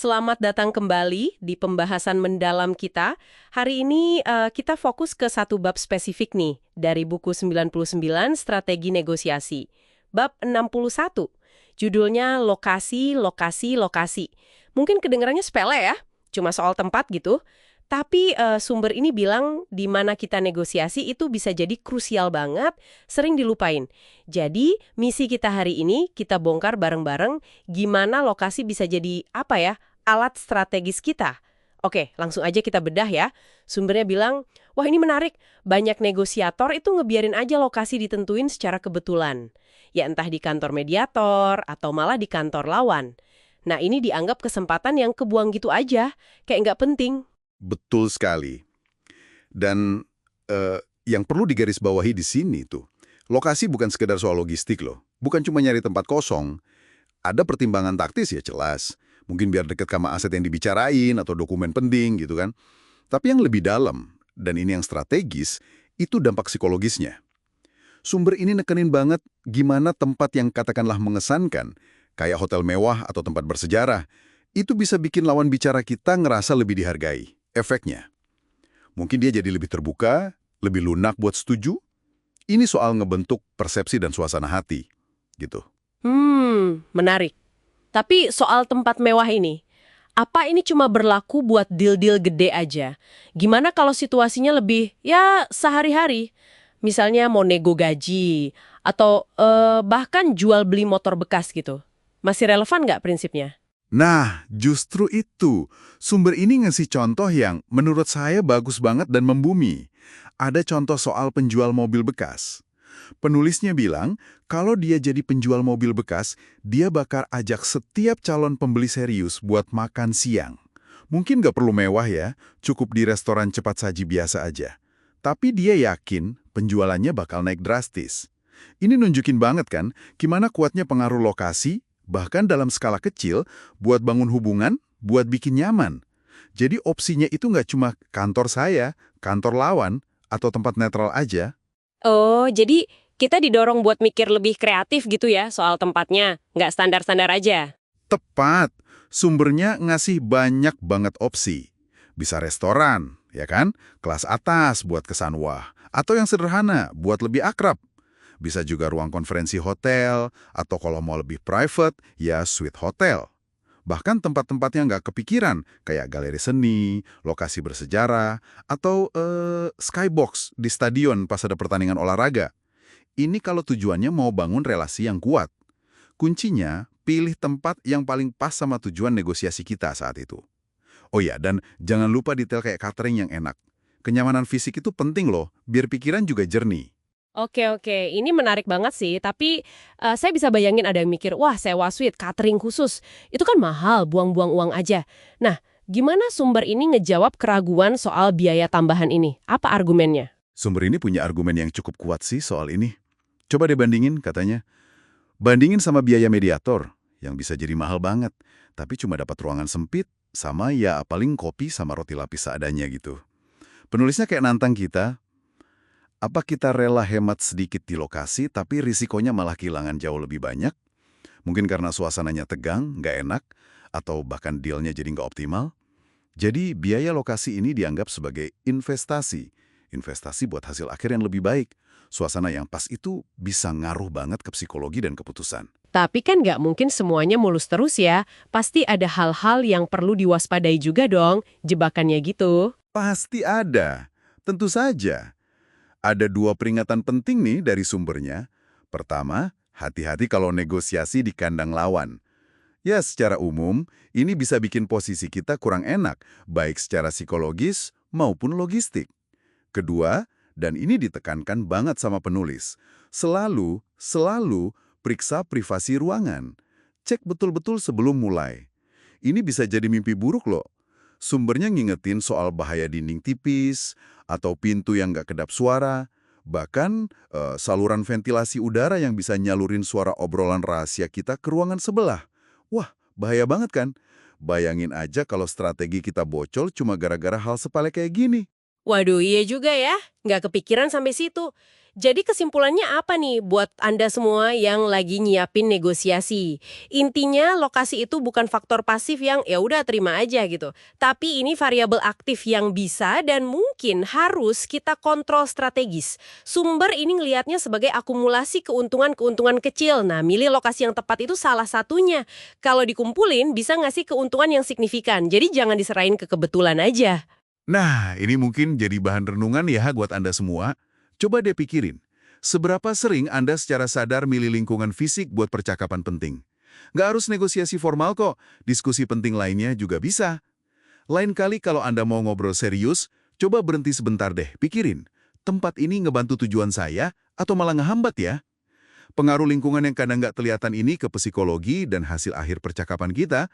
Selamat datang kembali di pembahasan mendalam kita. Hari ini kita fokus ke satu bab spesifik nih dari buku 99 Strategi Negosiasi. Bab 61. Judulnya Lokasi, Lokasi, Lokasi. Mungkin kedengarannya sepele ya, cuma soal tempat gitu. Tapi sumber ini bilang di mana kita negosiasi itu bisa jadi krusial banget, sering dilupain. Jadi, misi kita hari ini kita bongkar bareng-bareng gimana lokasi bisa jadi apa ya? Alat strategis kita. Oke, langsung aja kita bedah ya. Sumbernya bilang, wah ini menarik, banyak negosiator itu ngebiarin aja lokasi ditentuin secara kebetulan. Ya entah di kantor mediator atau malah di kantor lawan. Nah ini dianggap kesempatan yang kebuang gitu aja, kayak nggak penting. Betul sekali. Dan yang perlu digarisbawahi di sini tuh, lokasi bukan sekedar soal logistik loh. Bukan cuma nyari tempat kosong. Ada pertimbangan taktis ya jelas. Mungkin biar deket sama aset yang dibicarain atau dokumen penting gitu kan. Tapi yang lebih dalam, dan ini yang strategis, itu dampak psikologisnya. Sumber ini nekenin banget gimana tempat yang katakanlah mengesankan, kayak hotel mewah atau tempat bersejarah, itu bisa bikin lawan bicara kita ngerasa lebih dihargai. Efeknya, mungkin dia jadi lebih terbuka, lebih lunak buat setuju. Ini soal ngebentuk persepsi dan suasana hati, gitu. Menarik. Tapi soal tempat mewah ini, apa ini cuma berlaku buat deal-deal gede aja? Gimana kalau situasinya lebih, ya sehari-hari? Misalnya mau nego gaji, atau bahkan jual beli motor bekas gitu. Masih relevan nggak prinsipnya? Nah, justru itu. Sumber ini ngasih contoh yang menurut saya bagus banget dan membumi. Ada contoh soal penjual mobil bekas. Penulisnya bilang, kalau dia jadi penjual mobil bekas, dia bakal ajak setiap calon pembeli serius buat makan siang. Mungkin nggak perlu mewah ya, cukup di restoran cepat saji biasa aja. Tapi dia yakin penjualannya bakal naik drastis. Ini nunjukin banget kan, gimana kuatnya pengaruh lokasi, bahkan dalam skala kecil, buat bangun hubungan, buat bikin nyaman. Jadi opsinya itu nggak cuma kantor saya, kantor lawan, atau tempat netral aja. Oh, jadi kita didorong buat mikir lebih kreatif gitu ya soal tempatnya, nggak standar-standar aja. Tepat, sumbernya ngasih banyak banget opsi. Bisa restoran, ya kan? Kelas atas buat kesan wah. Atau yang sederhana, buat lebih akrab. Bisa juga ruang konferensi hotel, atau kalau mau lebih private, ya suite hotel. Bahkan tempat-tempat yang nggak kepikiran, kayak galeri seni, lokasi bersejarah, atau skybox di stadion pas ada pertandingan olahraga. Ini kalau tujuannya mau bangun relasi yang kuat. Kuncinya, pilih tempat yang paling pas sama tujuan negosiasi kita saat itu. Oh ya, dan jangan lupa detail kayak catering yang enak. Kenyamanan fisik itu penting loh, biar pikiran juga jernih. Oke, ini menarik banget sih, tapi saya bisa bayangin ada yang mikir, wah sewa suite, catering khusus, itu kan mahal, buang-buang uang aja. Nah, gimana sumber ini ngejawab keraguan soal biaya tambahan ini? Apa argumennya? Sumber ini punya argumen yang cukup kuat sih soal ini. Coba deh bandingin, katanya. Bandingin sama biaya mediator, yang bisa jadi mahal banget, tapi cuma dapat ruangan sempit, sama ya paling kopi sama roti lapis seadanya gitu. Penulisnya kayak nantang kita, apa kita rela hemat sedikit di lokasi, tapi risikonya malah kehilangan jauh lebih banyak? Mungkin karena suasananya tegang, nggak enak, atau bahkan dealnya jadi nggak optimal? Jadi biaya lokasi ini dianggap sebagai investasi. Investasi buat hasil akhir yang lebih baik. Suasana yang pas itu bisa ngaruh banget ke psikologi dan keputusan. Tapi kan nggak mungkin semuanya mulus terus ya. Pasti ada hal-hal yang perlu diwaspadai juga dong, jebakannya gitu. Pasti ada. Tentu saja. Ada dua peringatan penting nih dari sumbernya. Pertama, hati-hati kalau negosiasi di kandang lawan. Ya, secara umum, ini bisa bikin posisi kita kurang enak, baik secara psikologis maupun logistik. Kedua, dan ini ditekankan banget sama penulis, selalu periksa privasi ruangan. Cek betul-betul sebelum mulai. Ini bisa jadi mimpi buruk loh. Sumbernya ngingetin soal bahaya dinding tipis, atau pintu yang nggak kedap suara, bahkan saluran ventilasi udara yang bisa nyalurin suara obrolan rahasia kita ke ruangan sebelah. Wah, bahaya banget kan? Bayangin aja kalau strategi kita bocor cuma gara-gara hal sepele kayak gini. Waduh, iya juga ya. Nggak kepikiran sampai situ. Jadi kesimpulannya apa nih buat Anda semua yang lagi nyiapin negosiasi? Intinya lokasi itu bukan faktor pasif yang ya udah terima aja gitu. Tapi ini variabel aktif yang bisa dan mungkin harus kita kontrol strategis. Sumber ini ngelihatnya sebagai akumulasi keuntungan-keuntungan kecil. Nah, milih lokasi yang tepat itu salah satunya. Kalau dikumpulin bisa ngasih keuntungan yang signifikan. Jadi jangan diserahin ke kebetulan aja. Nah, ini mungkin jadi bahan renungan ya buat Anda semua. Coba deh pikirin, seberapa sering Anda secara sadar milih lingkungan fisik buat percakapan penting? Nggak harus negosiasi formal kok, diskusi penting lainnya juga bisa. Lain kali kalau Anda mau ngobrol serius, coba berhenti sebentar deh, pikirin. Tempat ini ngebantu tujuan saya atau malah ngehambat ya? Pengaruh lingkungan yang kadang nggak kelihatan ini ke psikologi dan hasil akhir percakapan kita,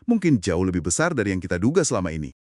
mungkin jauh lebih besar dari yang kita duga selama ini.